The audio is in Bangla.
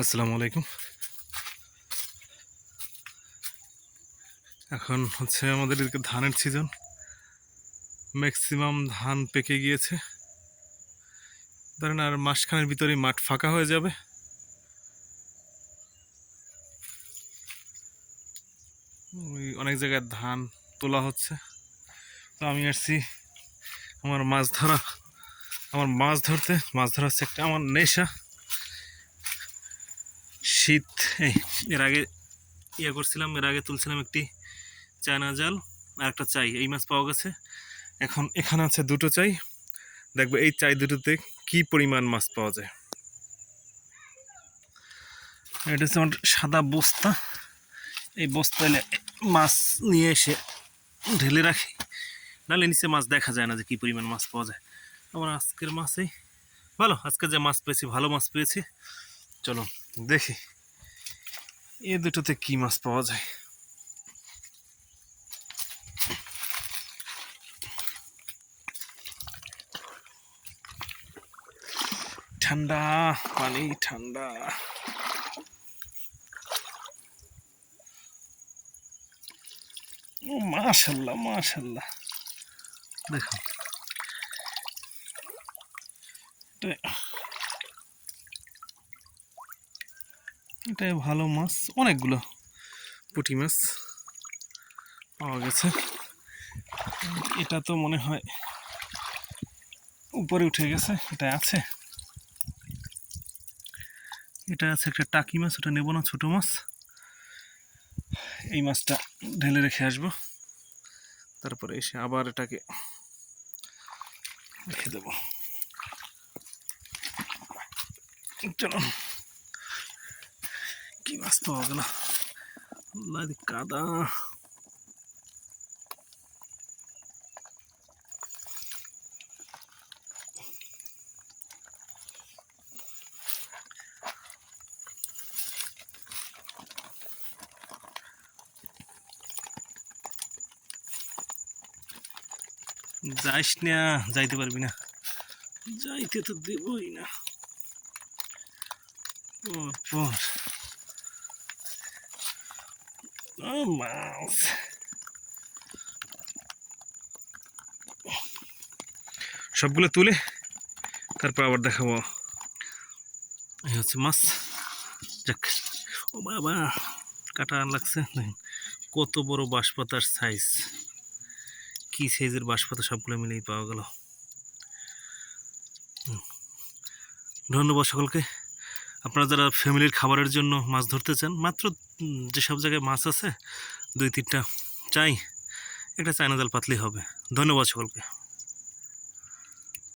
আসসালামু আলাইকুম। এখন হচ্ছে আমাদের এদিকে ধানের সিজন। ম্যাক্সিমাম ধান পেকে গিয়েছে। ধরেন আর মাসখানেক ভিতরেই মাঠ ফাঁকা হয়ে যাবে। ওই অনেক জায়গায় ধান তোলা হচ্ছে। তো আমি আসছি আমার মাছ ধরতে। মাছ ধরা হচ্ছে একটা আমার নেশা। শীত এর আগে এর আগে তুলছিলাম একটি চায়না জাল আর একটা চাই। এই মাছ পাওয়া গেছে। এখন এখানে আছে দুটো চাই। দেখবো এই চাই দুটোতে কি পরিমাণ মাছ পাওয়া যায়। এটা হচ্ছে আমার সাদা বস্তা। এই বস্তায় মাছ নিয়ে এসে ঢেলে রাখি, নাহলে নিচে মাছ দেখা যায় না যে কি পরিমাণ মাছ পাওয়া যায়। আমার আজকের মাছেই ভালো, আজকে যে মাছ পেয়েছি ভালো মাছ পেয়েছি। চলো দেখি এ দুটোতে কি মাছ পাওয়া যায়। ঠান্ডা পানি, ঠান্ডা। ও মাশাআল্লাহ মাশাআল্লাহ, দেখো এটাই ভালো মাছ। অনেকগুলো পুঁটি মাছ পাওয়া গেছে। এটা তো মনে হয় উপরে উঠে গেছে। এটা আছে একটা টাকি মাছ, ওটা নেব না, ছোট মাছ। এই মাছটা ঢেলে রেখে আসবো, তারপরে এসে আবার এটাকে রেখে দেবো। চলো, কি মাছ পাওয়া গেল। কাদা, যাইস না, যাইতে পারবি না, যাইতে তো দেবই না। মাছ সবগুলো তুলে তারপর আবার দেখাবো। এই হচ্ছে মাছ। যাক, ও বাবা কাটা লাগছে। কত বড় বাঁশপাতার সাইজ, কি সাইজের বাঁশপাতা, সবগুলো মিলেই পাওয়া গেল। ধন্যবাদ সকলকে। আপনারা যারা ফ্যামিলির খাবারের জন্য মাছ ধরতে চান, মাত্র যেসব জায়গায় মাছ আছে 2-3টা চাই, একটা চায়না জাল পাতলেই হবে। ধন্যবাদ সকলকে।